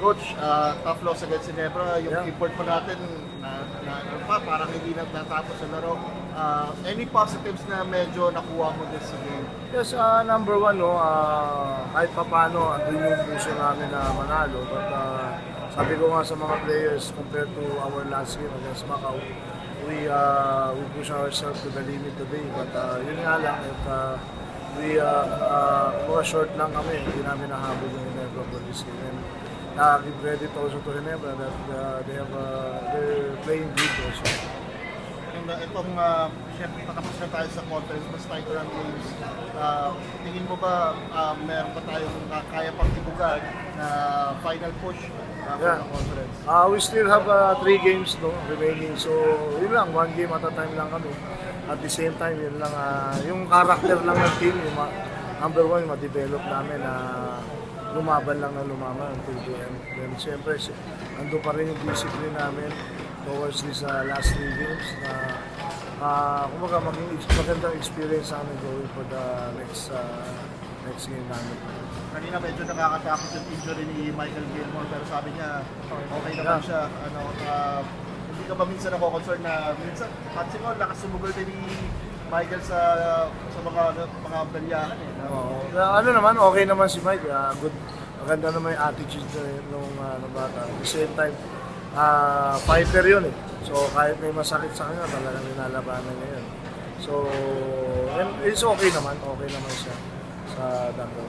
Coach, tough loss against Ginebra. Yung import mo natin ano pa, parang hindi natapos sa laro. Any positives na medyo nakuha mo this game? Yes, number one, no, kahit pa paano, andun yung puso namin na manalo. But sabi ko nga sa mga players, compared to our last game against Macau, we push ourselves to the limit today. But yun nga lang, short lang kami, hindi namin nahabol yung Ginebra for this game. And give credit also to Ginebra that they're playing good also. And itong, syempre, patapos na tayo sa conference, mas tight run games. Tingin mo ba meron pa tayong kaya pang tibugan na final push for the conference? We still have 3 games no, remaining. So, yun lang, 1 game at a time lang kami. At the same time, yun lang, yung character lang ng team, yung number 1, ma-develop namin na lumaban lang na lumaban until the end. Then, siyempre, ando pa rin yung discipline namin towards this last 3 games na kumbaga magandang experience namin going for the next game namin. Kanina medyo nakakatakot yung injury ni Michael Gilmore pero sabi niya okay naman siya. Hindi ka ba minsan nako-concern na minsan pansin mo lakas sumugol din ni Michael sa mga balyahan eh. Ano naman, okay naman si Mike. Good, maganda naman yung attitude nung bata. At the same time, fighter yun eh. So kahit may masakit sa kanya, talagang nilalabanan niya yun. So, and it's okay naman siya sa Dango.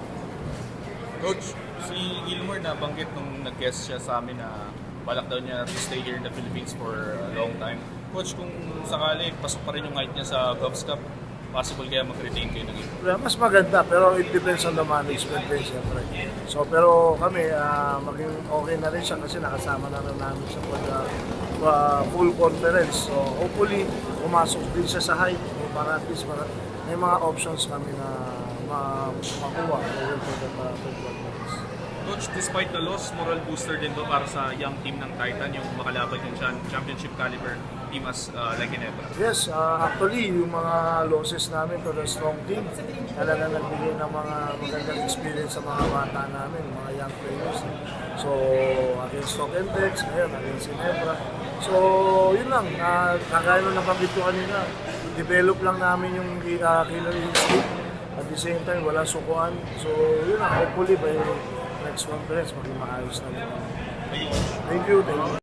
Coach, si Gilmore nabanggit nung nag-guest siya sa amin na balak daw niya to stay here in the Philippines for a long time. Coach, kung sakali, pasok pa rin yung height niya sa Govs Cup, possible kaya mag-retain kayo ng ito? Mas maganda, pero it depends on the management din, siyempre. So, pero kami, maging okay na rin siya kasi nakasama na rin namin siya for full conference. So, hopefully, pumasok din siya sa height para at least may mga options kami na makuha for the conference. Coach, despite the loss, moral booster din ba para sa young team ng Titan yung makalaban yung championship caliber team as like Ginebra? Yes, actually, yung mga losses namin to the strong team, talaga nagbigay ng mga magandang experience sa mga bata namin, mga young players. So, against Stock and Tex, ngayon, against Ginebra. So, yun lang, kagaya nung nabanggit ko kanina, develop lang namin yung killer instinct. At the same time, walang sukuan. So, yun lang, hopefully by next conference, maging maayos na. Ayun. Thank you.